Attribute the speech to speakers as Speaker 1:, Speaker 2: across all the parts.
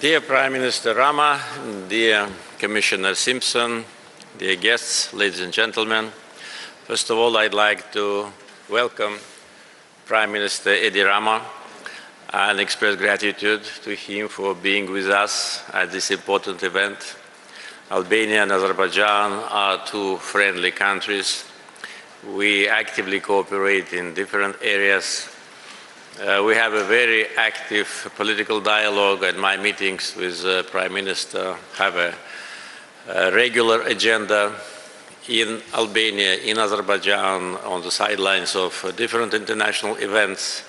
Speaker 1: Dear Prime Minister Rama, dear Commissioner Simpson, dear guests, ladies and gentlemen, first of all, I'd like to welcome Prime Minister Edi Rama and express gratitude to him for being with us at this important event. Albania and Azerbaijan are two friendly countries. We actively cooperate in different areas. We have a very active political dialogue, and my meetings with the Prime Minister have a regular agenda in Albania, in Azerbaijan, on the sidelines of different international events.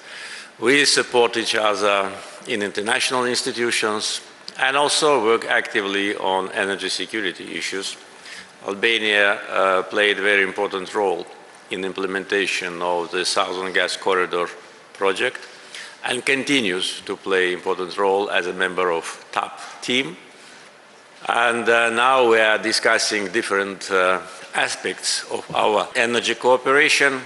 Speaker 1: We support each other in international institutions and also work actively on energy security issues. Albania played a very important role in implementation of the Southern Gas Corridor project and continues to play an important role as a member of TAP team. And now we are discussing different aspects of our energy cooperation.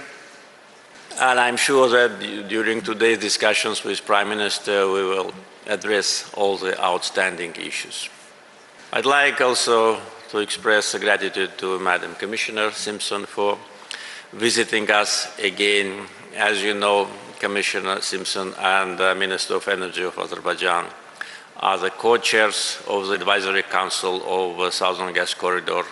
Speaker 1: And I'm sure that during today's discussions with Prime Minister, we will address all the outstanding issues. I'd like also to express gratitude to Madam Commissioner Simpson for visiting us again. As you know, Commissioner Simpson and Minister of Energy of Azerbaijan are the co-chairs of the Advisory Council of Southern Gas Corridor,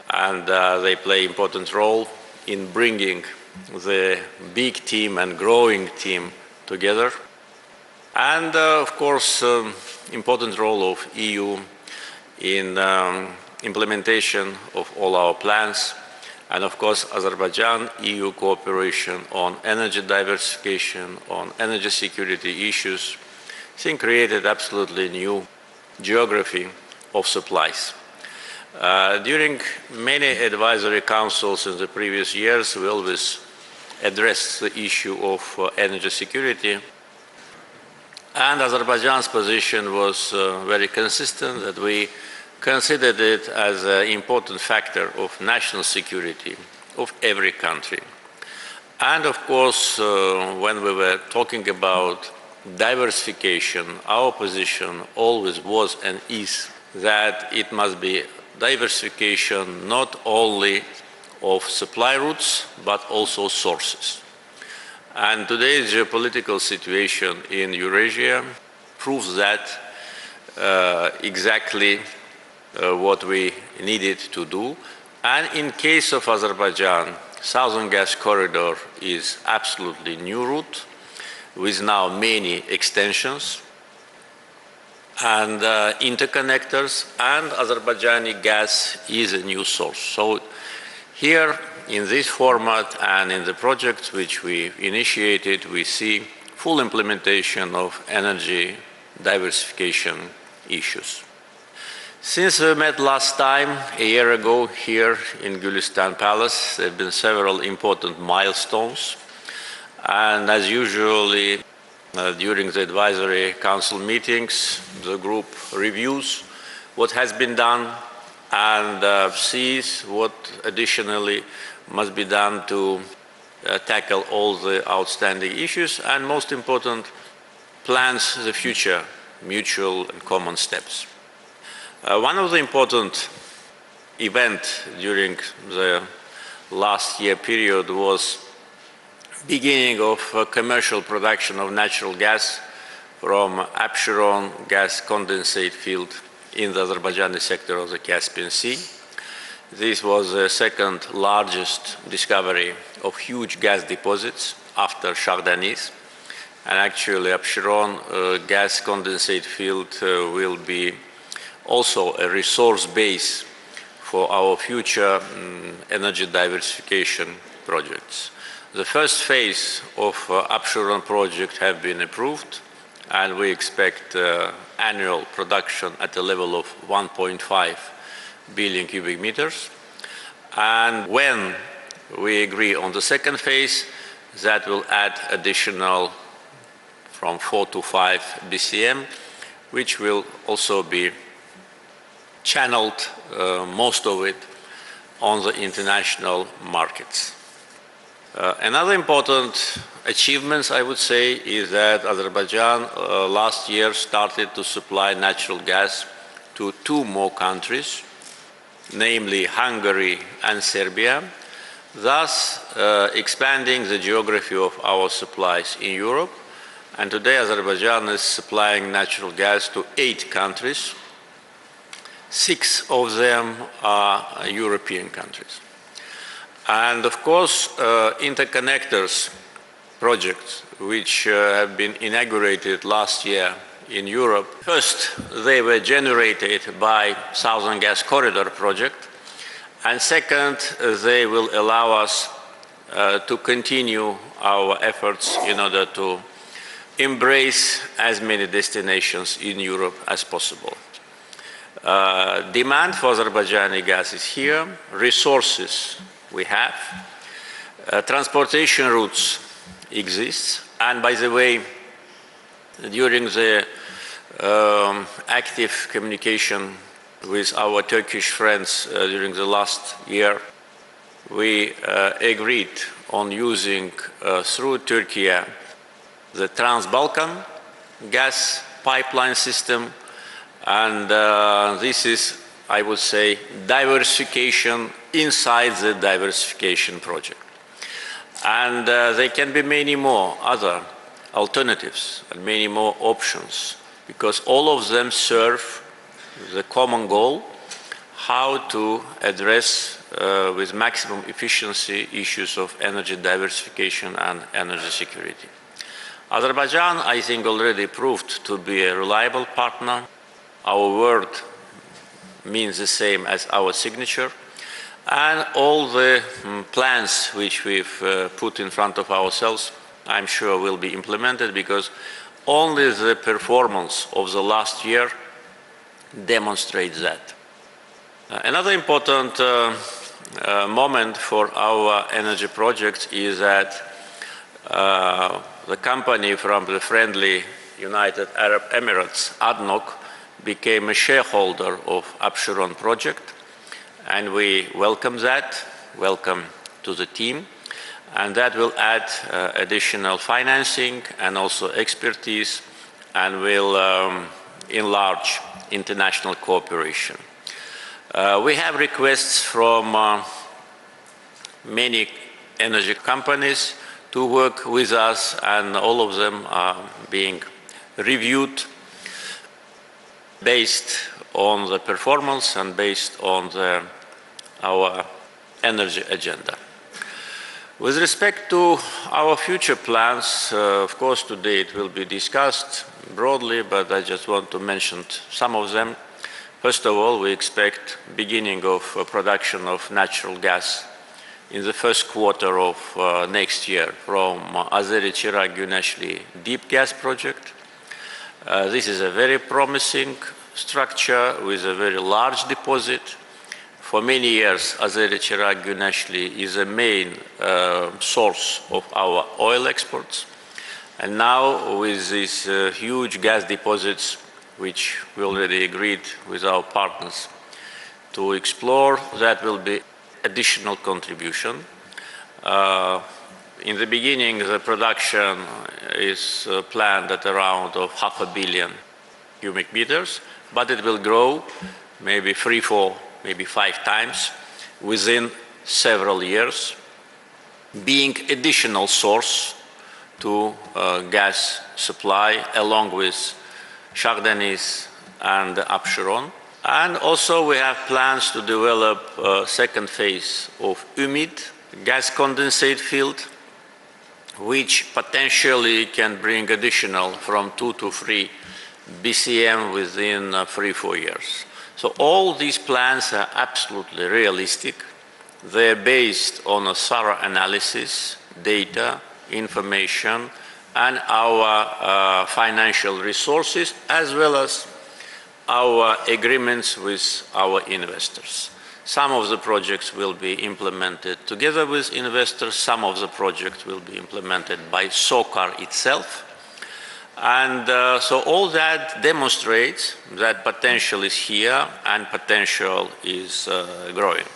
Speaker 1: and they play an important role in bringing the big team and growing team together. And of course, important role of EU in implementation of all our plans. And of course, Azerbaijan-EU cooperation on energy diversification, on energy security issues, I think created absolutely new geography of supplies. During many advisory councils in the previous years, we always addressed the issue of energy security. And Azerbaijan's position was very consistent, that we considered it as an important factor of national security of every country. And of course, when we were talking about diversification, our position always was and is that it must be diversification not only of supply routes, but also sources. And today's geopolitical situation in Eurasia proves that exactly what we needed to do. And in case of Azerbaijan, Southern Gas Corridor is absolutely new route with now many extensions and interconnectors, and Azerbaijani gas is a new source. So here in this format and in the projects which we initiated, we see full implementation of energy diversification issues. Since we met last time, a year ago, here in Gülistan Palace, there have been several important milestones. And as usually, during the advisory council meetings, the group reviews what has been done and sees what additionally must be done to tackle all the outstanding issues, and most important, plans the future mutual and common steps. One of the important events during the last year period was beginning of commercial production of natural gas from Absheron gas condensate field in the Azerbaijani sector of the Caspian Sea. This was the second largest discovery of huge gas deposits after Shahdanis. And actually, Absheron gas condensate field will be also a resource base for our future energy diversification projects. The first phase of Absheron project have been approved, and we expect annual production at a level of 1.5 billion cubic meters. And when we agree on the second phase, that will add additional from 4 to 5 BCM, which will also be channeled, most of it, on the international markets. Another important achievements, I would say, is that Azerbaijan last year started to supply natural gas to 2 more countries, namely Hungary and Serbia, thus expanding the geography of our supplies in Europe. And today Azerbaijan is supplying natural gas to 8 countries. 6 of them are European countries. And of course, interconnectors projects, which have been inaugurated last year in Europe. First, they were generated by Southern Gas Corridor project. And second, they will allow us to continue our efforts in order to embrace as many destinations in Europe as possible. Demand for Azerbaijani gas is here, resources we have, transportation routes exist, and by the way, during the active communication with our Turkish friends during the last year, we agreed on using through Turkey the Trans-Balkan gas pipeline system, and this is, I would say, diversification inside the diversification project. And there can be many more other alternatives and many more options, because all of them serve the common goal, how to address with maximum efficiency issues of energy diversification and energy security. Azerbaijan, I think, already proved to be a reliable partner. Our word means the same as our signature. And all the plans which we've put in front of ourselves, I'm sure will be implemented, because only the performance of the last year demonstrates that. Another important moment for our energy projects is that the company from the friendly United Arab Emirates, ADNOC, became a shareholder of Absheron project, and we welcome that, welcome to the team, and that will add additional financing and also expertise, and will enlarge international cooperation. We have requests from many energy companies to work with us, and all of them are being reviewed based on the performance and based on our energy agenda. With respect to our future plans, of course, today it will be discussed broadly, but I just want to mention some of them. First of all, we expect beginning of production of natural gas in the first quarter of next year from Azeri-Chirag-Güneşli deep gas project. This is a very promising structure with a very large deposit. For many years, Azeri-Chirag-Güneşli is a main source of our oil exports. And now with these huge gas deposits, which we already agreed with our partners to explore, that will be additional contribution. In the beginning, the production is planned at around of 500 million cubic meters, but it will grow maybe 3, 4, maybe 5 times within several years, being additional source to gas supply along with Shah Deniz and Absheron. And also we have plans to develop a second phase of Ümit gas condensate field, which potentially can bring additional from 2 to 3 BCM within 3-4 years. So all these plans are absolutely realistic. They're based on a thorough analysis, data, information, and our financial resources, as well as our agreements with our investors. Some of the projects will be implemented together with investors. Some of the projects will be implemented by SOCAR itself. And so all that demonstrates that potential is here and potential is growing.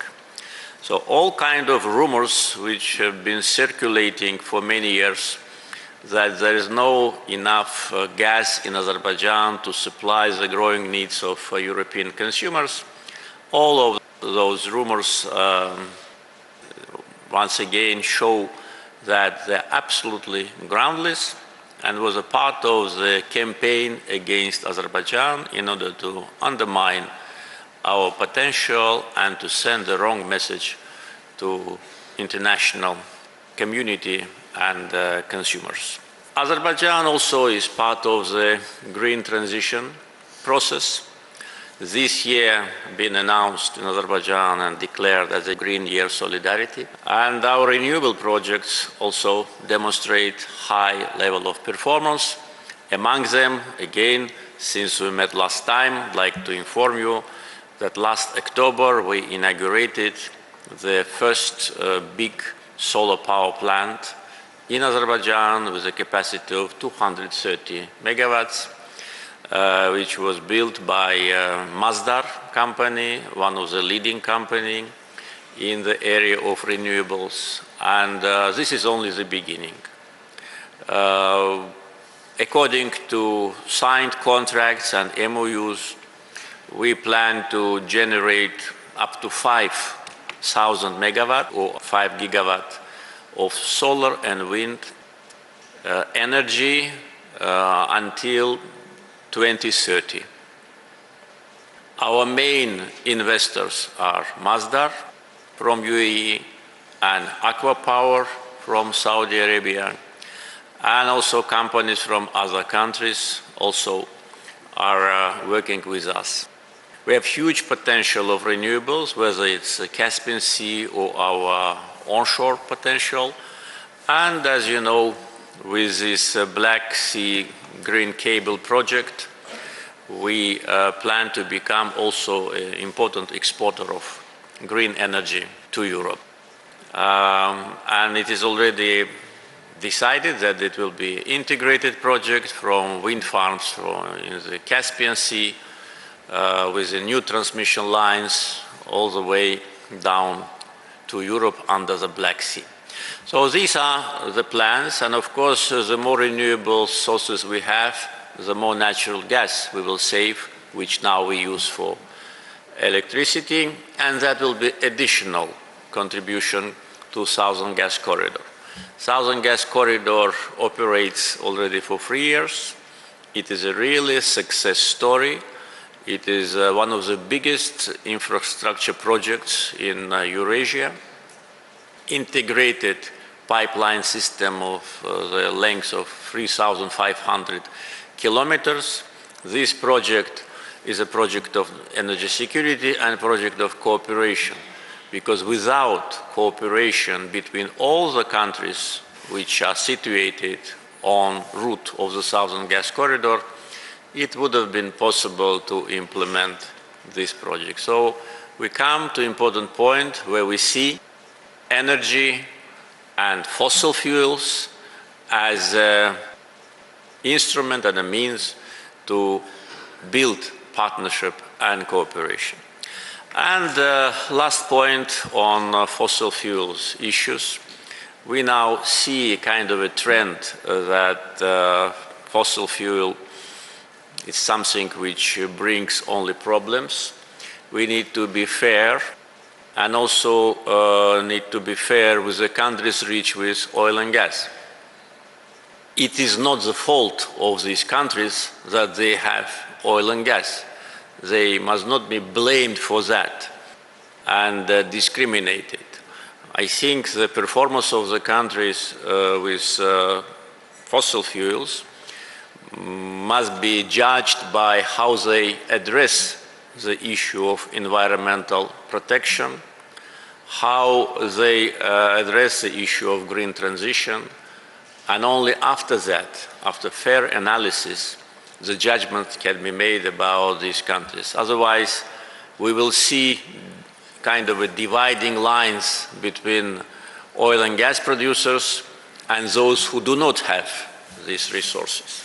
Speaker 1: So all kind of rumors which have been circulating for many years that there is no enough gas in Azerbaijan to supply the growing needs of European consumers. All of those rumors once again show that they're absolutely groundless and was a part of the campaign against Azerbaijan in order to undermine our potential and to send the wrong message to international community and consumers. Azerbaijan also is part of the green transition process. This year been announced in Azerbaijan and declared as a Green Year Solidarity. And our renewable projects also demonstrate high level of performance. Among them, again, since we met last time, I'd like to inform you that last October we inaugurated the first big solar power plant in Azerbaijan with a capacity of 230 megawatts, which was built by Masdar company, one of the leading companies in the area of renewables. And this is only the beginning. According to signed contracts and MOUs, we plan to generate up to 5,000 megawatt or 5 gigawatt of solar and wind energy until 2030. Our main investors are Masdar from UAE and Aqua Power from Saudi Arabia, and also companies from other countries also are working with us. We have huge potential of renewables, whether it's the Caspian Sea or our onshore potential. And as you know, with this Black Sea Green Cable project, we plan to become also an important exporter of green energy to Europe. And it is already decided that it will be integrated project from wind farms in the Caspian Sea, with the new transmission lines all the way down to Europe under the Black Sea. So these are the plans, and of course the more renewable sources we have, the more natural gas we will save, which now we use for electricity, and that will be additional contribution to Southern Gas Corridor. Southern Gas Corridor operates already for 3 years. It is a really success story. It is one of the biggest infrastructure projects in Eurasia. Integrated pipeline system of the length of 3,500 kilometers. This project is a project of energy security and a project of cooperation, because without cooperation between all the countries which are situated on route of the Southern Gas Corridor, it would have been possible to implement this project. So we come to an important point where we see energy and fossil fuels as an instrument and a means to build partnership and cooperation. And last point on fossil fuels issues. We now see a kind of a trend that fossil fuel is something which brings only problems. We need to be fair, and also need to be fair with the countries rich with oil and gas. It is not the fault of these countries that they have oil and gas. They must not be blamed for that and discriminated. I think the performance of the countries with fossil fuels must be judged by how they address the issue of environmental protection, how they address the issue of green transition, and only after that, after fair analysis, the judgment can be made about these countries. Otherwise, we will see kind of a dividing lines between oil and gas producers and those who do not have these resources.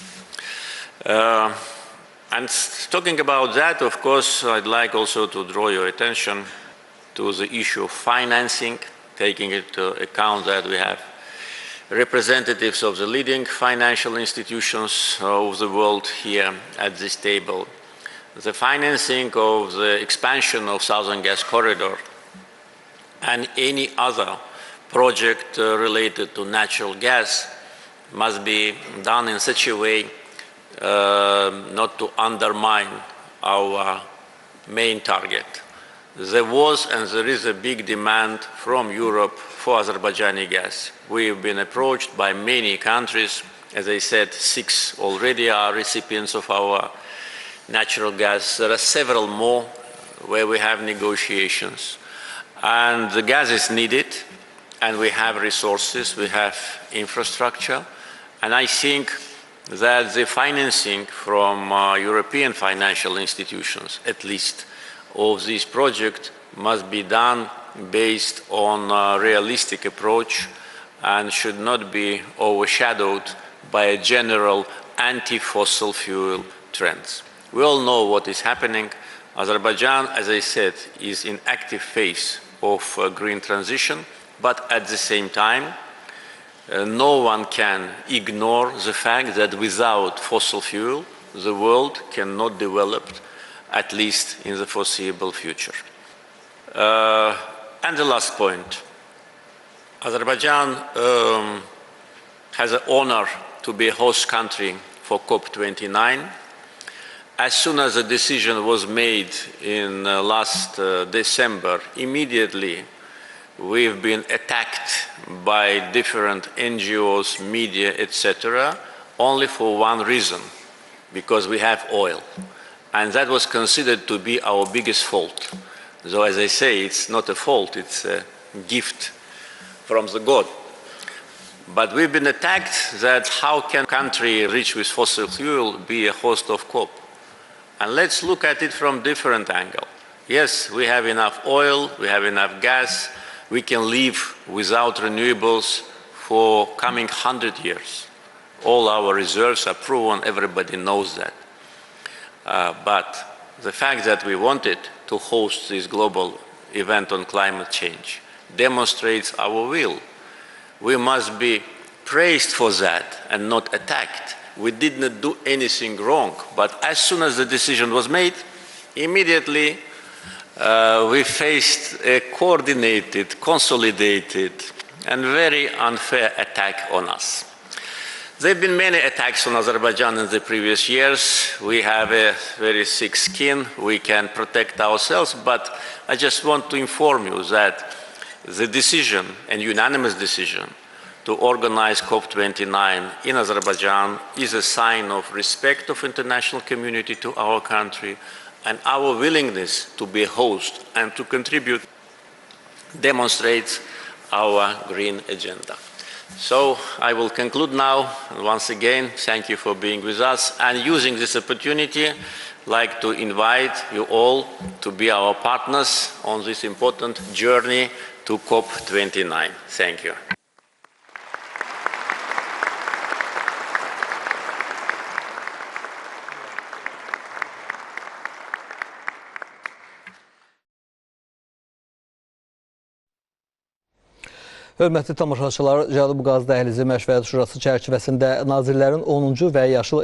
Speaker 1: And talking about that, of course, I'd like also to draw your attention to the issue of financing, taking into account that we have representatives of the leading financial institutions of the world here at this table. The financing of the expansion of Southern Gas Corridor and any other project related to natural gas must be done in such a way not to undermine our main target. There was and there is a big demand from Europe for Azerbaijani gas. We have been approached by many countries. As I said, 6 already are recipients of our natural gas. There are several more where we have negotiations. And the gas is needed, and we have resources, we have infrastructure. And I think that the financing from European financial institutions, at least, of this project must be done based on a realistic approach and should not be overshadowed by a general anti-fossil fuel trends. We all know what is happening. Azerbaijan, as I said, is in active phase of green transition, but at the same time, no one can ignore the fact that without fossil fuel, the world cannot develop, at least in the foreseeable future. And the last point, Azerbaijan has the honor to be a host country for COP29. As soon as the decision was made in last December, immediately we've been attacked by different NGOs, media, etc., only for one reason, because we have oil. And that was considered to be our biggest fault. So as I say, it's not a fault, it's a gift from the God. But we've been attacked that how can a country rich with fossil fuel be a host of COP? And let's look at it from different angle. Yes, we have enough oil, we have enough gas, we can live without renewables for coming 100 years. All our reserves are proven, everybody knows that. But the fact that we wanted to host this global event on climate change demonstrates our will. We must be praised for that and not attacked. We did not do anything wrong, but as soon as the decision was made, immediately we faced a coordinated, consolidated, and very unfair attack on us. There have been many attacks on Azerbaijan in the previous years. We have a very thick skin. We can protect ourselves, but I just want to inform you that the decision, a unanimous decision, to organize COP29 in Azerbaijan is a sign of respect of international community to our country, and our willingness to be a host and to contribute demonstrates our green agenda. So I will conclude now. Once again, thank you for being with us, and using this opportunity, I'd like to invite you all to be our partners on this important journey to COP29. Thank you.
Speaker 2: Hörmətli tamaşaçılar, Cənub Qaz Dəhlizi Məşvərət Şurası çərçivəsində nazirlərin 10-cu və yaşıl